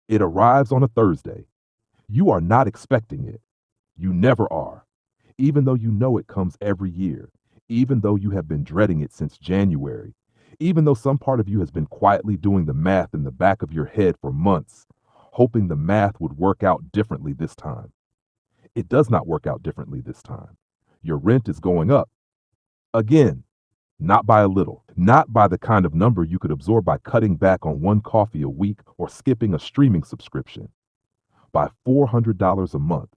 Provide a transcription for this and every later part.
It arrives on a Thursday. You are not expecting it. You never are. Even though you know it comes every year, even though you have been dreading it since January, even though some part of you has been quietly doing the math in the back of your head for months, hoping the math would work out differently this time. It does not work out differently this time. Your rent is going up. Again, not by a little, not by the kind of number you could absorb by cutting back on one coffee a week or skipping a streaming subscription, by $400 a month,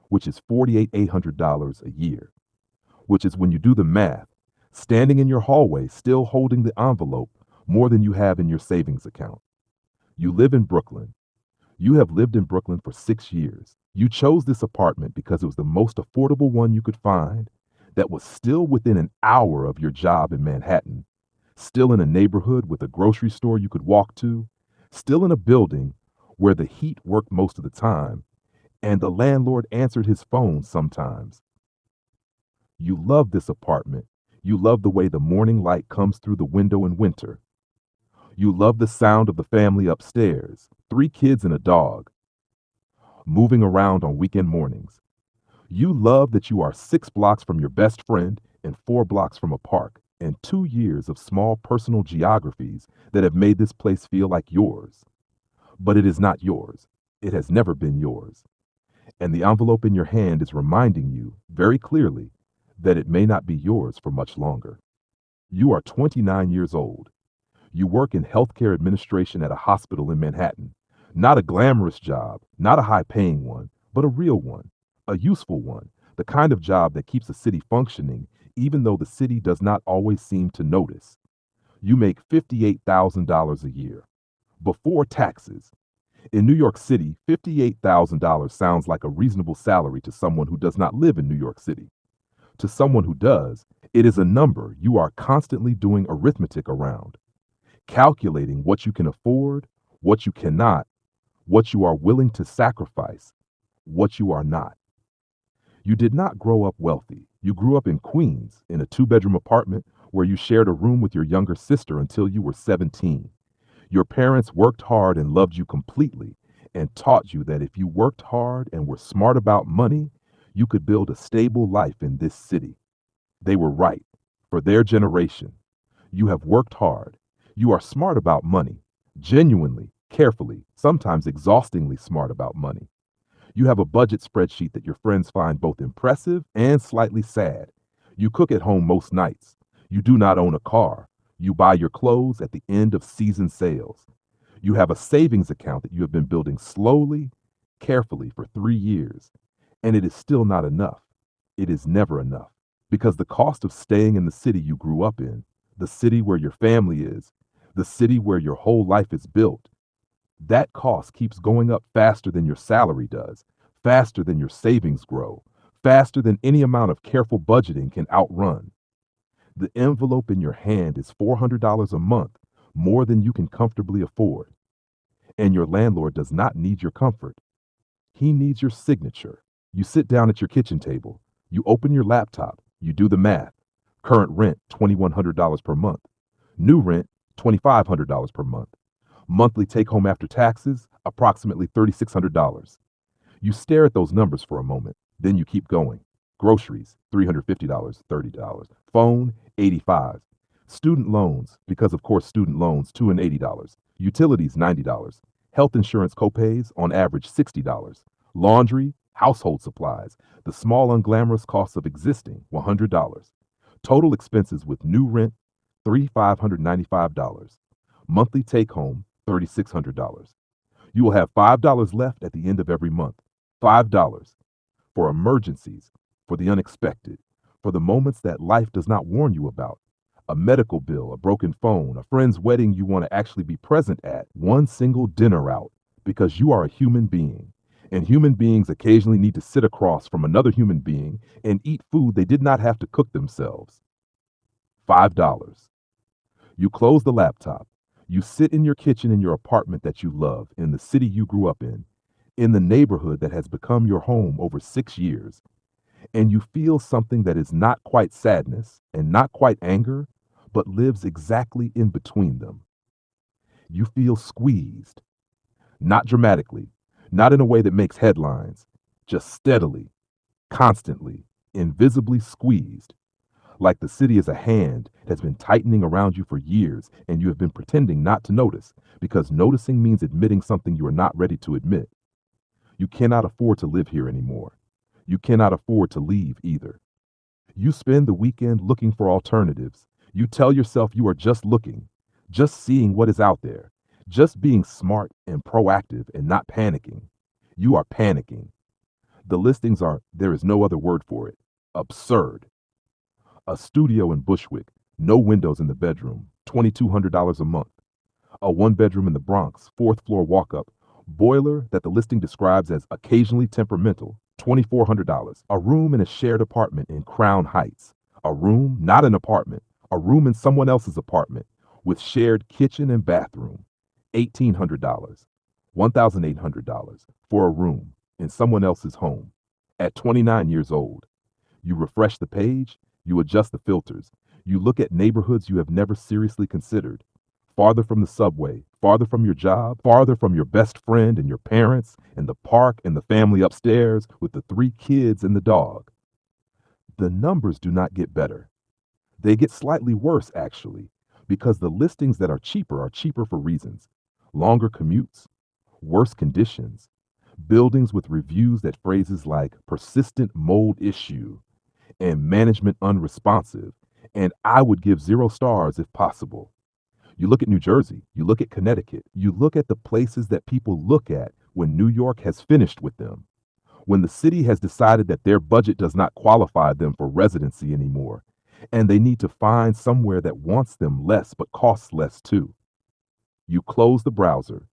which is $800 a year, which is, when you do the math, standing in your hallway still holding the envelope, more than you have in your savings account. You live in Brooklyn. You have lived in Brooklyn for 6 years. You chose this apartment because it was the most affordable one you could find, that was still within an hour of your job in Manhattan, still in a neighborhood with a grocery store you could walk to, still in a building where the heat worked most of the time, and the landlord answered his phone sometimes. You love this apartment. You love the way the morning light comes through the window in winter. You love the sound of the family upstairs, 3 kids and a dog, moving around on weekend mornings. You love that you are 6 blocks from your best friend and 4 blocks from a park, and 2 years of small personal geographies that have made this place feel like yours. But it is not yours. It has never been yours. And the envelope in your hand is reminding you very clearly that it may not be yours for much longer. You are 29 years old. You work in healthcare administration at a hospital in Manhattan. Not a glamorous job, not a high-paying one, but a real one, a useful one, the kind of job that keeps a city functioning, even though the city does not always seem to notice. You make $58,000 a year, before taxes. In New York City, $58,000 sounds like a reasonable salary to someone who does not live in New York City. To someone who does, it is a number you are constantly doing arithmetic around, calculating what you can afford, what you cannot, what you are willing to sacrifice, what you are not. You did not grow up wealthy. You grew up in Queens in a 2-bedroom apartment where you shared a room with your younger sister until you were 17. Your parents worked hard and loved you completely, and taught you that if you worked hard and were smart about money, you could build a stable life in this city. They were right. For their generation, you have worked hard. You are smart about money, genuinely, carefully, sometimes exhaustingly smart about money. You have a budget spreadsheet that your friends find both impressive and slightly sad. You cook at home most nights. You do not own a car. You buy your clothes at the end of season sales. You have a savings account that you have been building slowly, carefully for 3 years. And it is still not enough. It is never enough. Because the cost of staying in the city you grew up in, the city where your family is, the city where your whole life is built, that cost keeps going up faster than your salary does, faster than your savings grow, faster than any amount of careful budgeting can outrun. The envelope in your hand is $400 a month, more than you can comfortably afford. And your landlord does not need your comfort. He needs your signature. You sit down at your kitchen table. You open your laptop. You do the math. Current rent, $2,100 per month. New rent, $2,500 per month. Monthly take home after taxes, approximately $3,600. You stare at those numbers for a moment. Then you keep going. Groceries, $350, $30. Phone, $85. Student loans, because of course student loans, $280. Utilities, $90. Health insurance copays, on average $60. Laundry, household supplies, the small unglamorous costs of existing, $100. Total expenses with new rent, $3,595. Monthly take home, $3,600. You will have $5 left at the end of every month. $5 for emergencies, for the unexpected, for the moments that life does not warn you about. A medical bill, a broken phone, a friend's wedding you want to actually be present at, one single dinner out, because you are a human being. And human beings occasionally need to sit across from another human being and eat food they did not have to cook themselves. $5. You close the laptop. You sit in your kitchen in your apartment that you love, in the city you grew up in the neighborhood that has become your home over 6 years, and you feel something that is not quite sadness and not quite anger, but lives exactly in between them. You feel squeezed. Not dramatically, not in a way that makes headlines, just steadily, constantly, invisibly squeezed, like the city is a hand that's been tightening around you for years and you have been pretending not to notice because noticing means admitting something you are not ready to admit. You cannot afford to live here anymore. You cannot afford to leave either. You spend the weekend looking for alternatives. You tell yourself you are just looking, just seeing what is out there, just being smart and proactive and not panicking. You are panicking. The listings are, there is no other word for it, absurd. A studio in Bushwick, no windows in the bedroom, $2,200 a month. A one-bedroom in the Bronx, fourth floor walk-up, boiler that the listing describes as occasionally temperamental, $2,400. A room in a shared apartment in Crown Heights. A room, not an apartment, a room in someone else's apartment with shared kitchen and bathroom, $1,800. $1,800 for a room in someone else's home. At 29 years old, you refresh the page, you adjust the filters, you look at neighborhoods you have never seriously considered. Farther from the subway, farther from your job, farther from your best friend and your parents, and the park and the family upstairs with the 3 kids and the dog. The numbers do not get better. They get slightly worse, actually, because the listings that are cheaper for reasons. Longer commutes, worse conditions, buildings with reviews that phrases like persistent mold issue and management unresponsive, and I would give 0 stars if possible. You look at New Jersey, you look at Connecticut, you look at the places that people look at when New York has finished with them, when the city has decided that their budget does not qualify them for residency anymore, and they need to find somewhere that wants them less but costs less too. You close the browser.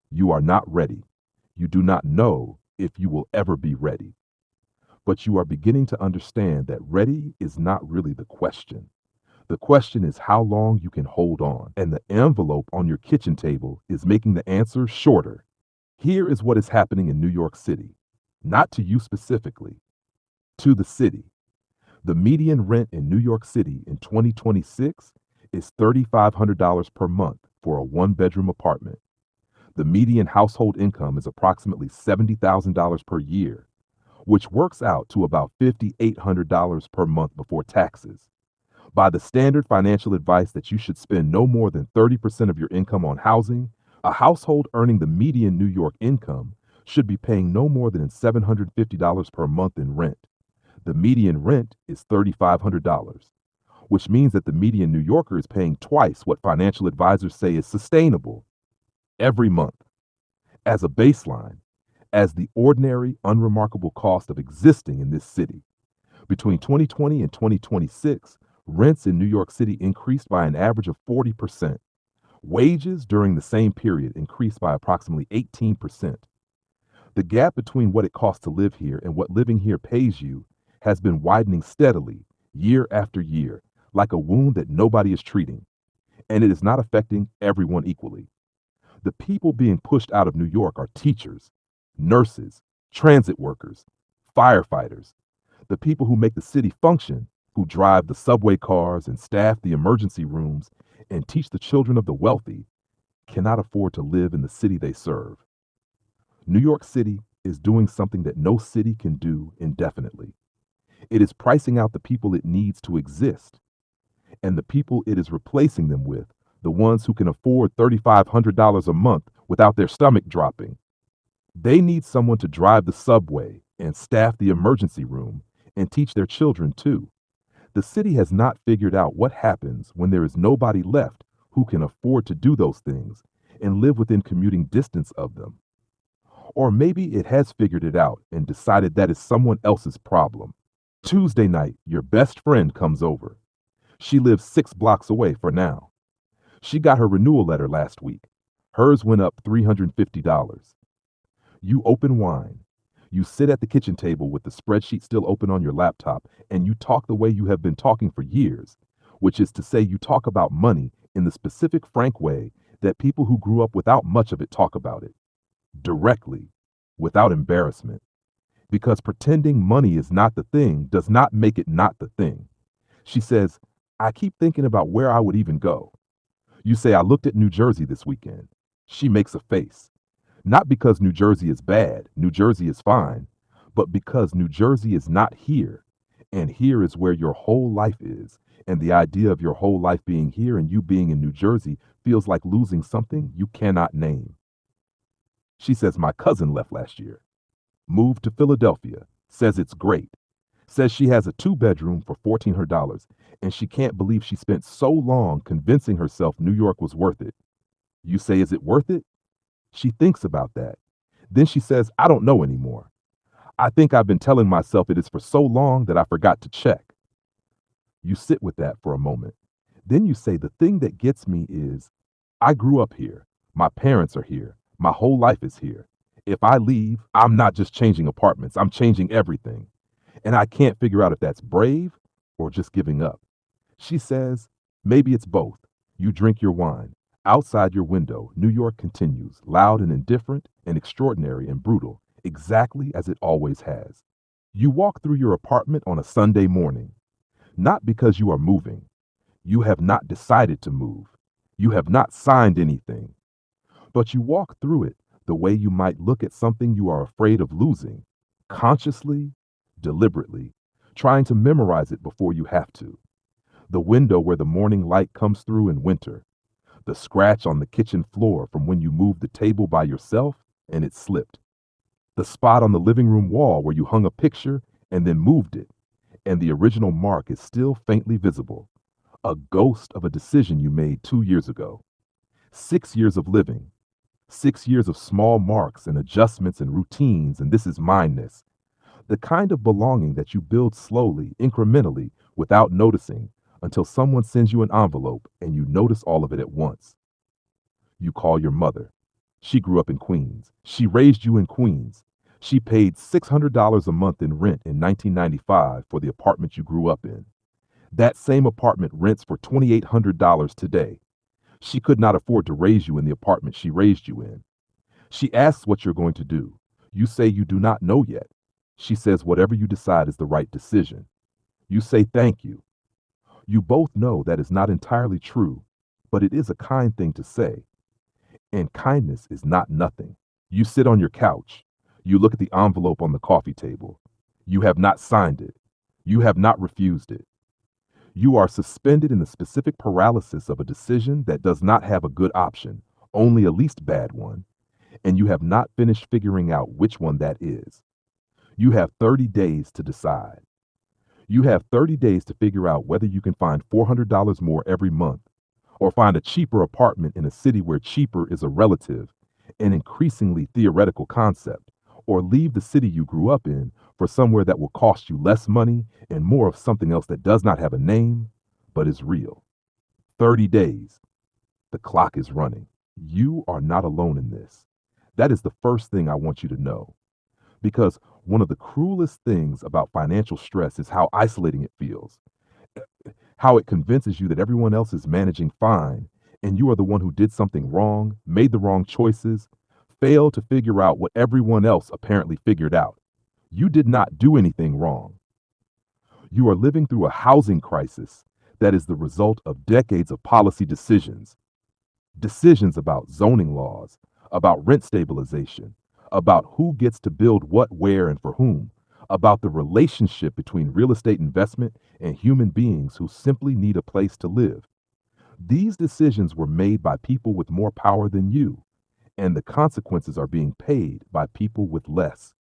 You are not ready. You do not know if you will ever be ready. But you are beginning to understand that ready is not really the question. The question is how long you can hold on, and the envelope on your kitchen table is making the answer shorter. Here is what is happening in New York City, not to you specifically, to the city. The median rent in New York City in 2026 is $3,500 per month for a one-bedroom apartment. The median household income is approximately $70,000 per year, which works out to about $5,800 per month before taxes. By the standard financial advice that you should spend no more than 30% of your income on housing, a household earning the median New York income should be paying no more than $750 per month in rent. The median rent is $3,500, which means that the median New Yorker is paying twice what financial advisors say is sustainable every month. As a baseline, as the ordinary, unremarkable cost of existing in this city. Between 2020 and 2026, rents in New York City increased by an average of 40%. Wages during the same period increased by approximately 18%. The gap between what it costs to live here and what living here pays you has been widening steadily, year after year, like a wound that nobody is treating. And it is not affecting everyone equally. The people being pushed out of New York are teachers, nurses, transit workers, firefighters, the people who make the city function, who drive the subway cars and staff the emergency rooms and teach the children of the wealthy, cannot afford to live in the city they serve. New York City is doing something that no city can do indefinitely. It is pricing out the people it needs to exist, and the people it is replacing them with, the ones who can afford $3,500 a month without their stomach dropping. They need someone to drive the subway and staff the emergency room and teach their children too. The city has not figured out what happens when there is nobody left who can afford to do those things and live within commuting distance of them. Or maybe it has figured it out and decided that is someone else's problem. Tuesday night, your best friend comes over. She lives 6 blocks away for now. She got her renewal letter last week. Hers went up $350. You open wine. You sit at the kitchen table with the spreadsheet still open on your laptop, and you talk the way you have been talking for years, which is to say you talk about money in the specific, frank way that people who grew up without much of it talk about it. Directly, without embarrassment. Because pretending money is not the thing does not make it not the thing. She says, I keep thinking about where I would even go. You say, I looked at New Jersey this weekend. She makes a face. Not because New Jersey is bad, New Jersey is fine, but because New Jersey is not here. And here is where your whole life is. And the idea of your whole life being here and you being in New Jersey feels like losing something you cannot name. She says, my cousin left last year, moved to Philadelphia, says it's great, says she has a two-bedroom for $1,400, and she can't believe she spent so long convincing herself New York was worth it. You say, is it worth it? She thinks about that. Then she says, I don't know anymore. I think I've been telling myself it is for so long that I forgot to check. You sit with that for a moment. Then you say, the thing that gets me is, I grew up here. My parents are here. My whole life is here. If I leave, I'm not just changing apartments, I'm changing everything. And I can't figure out if that's brave or just giving up. She says, maybe it's both. You drink your wine. Outside your window, New York continues, loud and indifferent and extraordinary and brutal, exactly as it always has. You walk through your apartment on a Sunday morning, not because you are moving. You have not decided to move. You have not signed anything. But you walk through it the way you might look at something you are afraid of losing, consciously, deliberately, trying to memorize it before you have to. The window where the morning light comes through in winter, the scratch on the kitchen floor from when you moved the table by yourself and it slipped, the spot on the living room wall where you hung a picture and then moved it, and the original mark is still faintly visible, a ghost of a decision you made 2 years ago. 6 years of living, 6 years of small marks and adjustments and routines, and this is mineness. The kind of belonging that you build slowly, incrementally, without noticing, until someone sends you an envelope and you notice all of it at once. You call your mother. She grew up in Queens. She raised you in Queens. She paid $600 a month in rent in 1995 for the apartment you grew up in. That same apartment rents for $2,800 today. She could not afford to raise you in the apartment she raised you in. She asks what you're going to do. You say you do not know yet. She says whatever you decide is the right decision. You say thank you. You both know that is not entirely true, but it is a kind thing to say. And kindness is not nothing. You sit on your couch. You look at the envelope on the coffee table. You have not signed it. You have not refused it. You are suspended in the specific paralysis of a decision that does not have a good option, only a least bad one, and you have not finished figuring out which one that is. You have 30 days to decide. You have 30 days to figure out whether you can find $400 more every month, or find a cheaper apartment in a city where cheaper is a relative, an increasingly theoretical concept, or leave the city you grew up in for somewhere that will cost you less money and more of something else that does not have a name, but is real. 30 days. The clock is running. You are not alone in this. That is the first thing I want you to know. Because one of the cruelest things about financial stress is how isolating it feels, how it convinces you that everyone else is managing fine, and you are the one who did something wrong, made the wrong choices, failed to figure out what everyone else apparently figured out. You did not do anything wrong. You are living through a housing crisis that is the result of decades of policy decisions. Decisions about zoning laws, about rent stabilization, about who gets to build what, where, and for whom, about the relationship between real estate investment and human beings who simply need a place to live. These decisions were made by people with more power than you, and the consequences are being paid by people with less.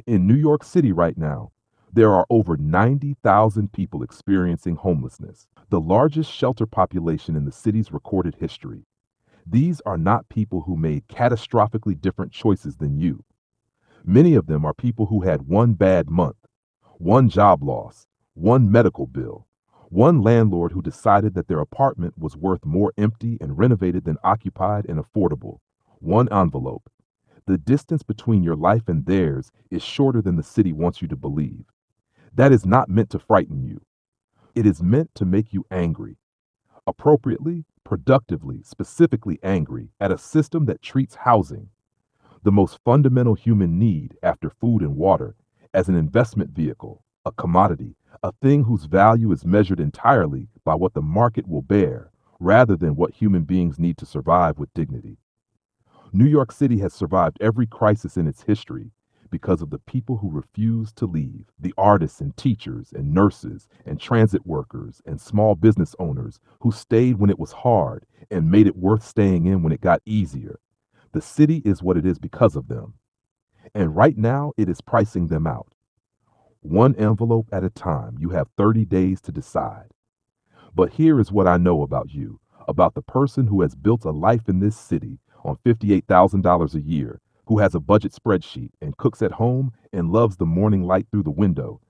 In New York City right now, there are over 90,000 people experiencing homelessness, the largest shelter population in the city's recorded history. These are not people who made catastrophically different choices than you. Many of them are people who had one bad month, one job loss, one medical bill, one landlord who decided that their apartment was worth more empty and renovated than occupied and affordable, one envelope. The distance between your life and theirs is shorter than the city wants you to believe. That is not meant to frighten you. It is meant to make you angry. Appropriately, productively, specifically angry at a system that treats housing, the most fundamental human need after food and water, as an investment vehicle, a commodity, a thing whose value is measured entirely by what the market will bear, rather than what human beings need to survive with dignity. New York City has survived every crisis in its history because of the people who refused to leave, the artists and teachers and nurses and transit workers and small business owners who stayed when it was hard and made it worth staying in when it got easier. The city is what it is because of them. And right now, it is pricing them out. One envelope at a time. You have 30 days to decide. But here is what I know about you, about the person who has built a life in this city on $58,000 a year, who has a budget spreadsheet and cooks at home and loves the morning light through the window,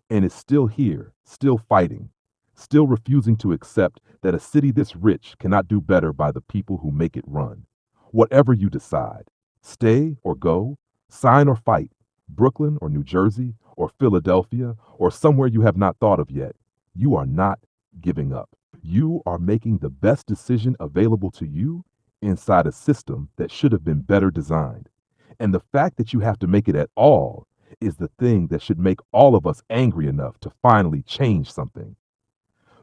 and is still here, still fighting, still refusing to accept that a city this rich cannot do better by the people who make it run. Whatever you decide, stay or go, sign or fight, Brooklyn or New Jersey or Philadelphia or somewhere you have not thought of yet, you are not giving up. You are making the best decision available to you inside a system that should have been better designed. And the fact that you have to make it at all is the thing that should make all of us angry enough to finally change something.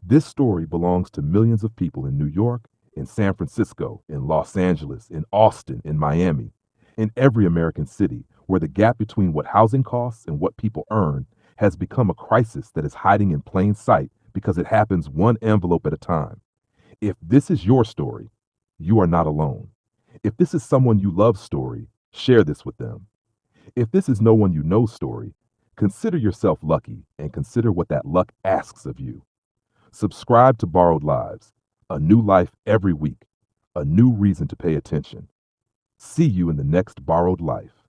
This story belongs to millions of people in New York, in San Francisco, in Los Angeles, in Austin, in Miami, in every American city where the gap between what housing costs and what people earn has become a crisis that is hiding in plain sight because it happens one envelope at a time. If this is your story, you are not alone. If this is someone you love's story, share this with them. If this is no one you know's story, consider yourself lucky and consider what that luck asks of you. Subscribe to Borrowed Lives, a new life every week, a new reason to pay attention. See you in the next Borrowed Life.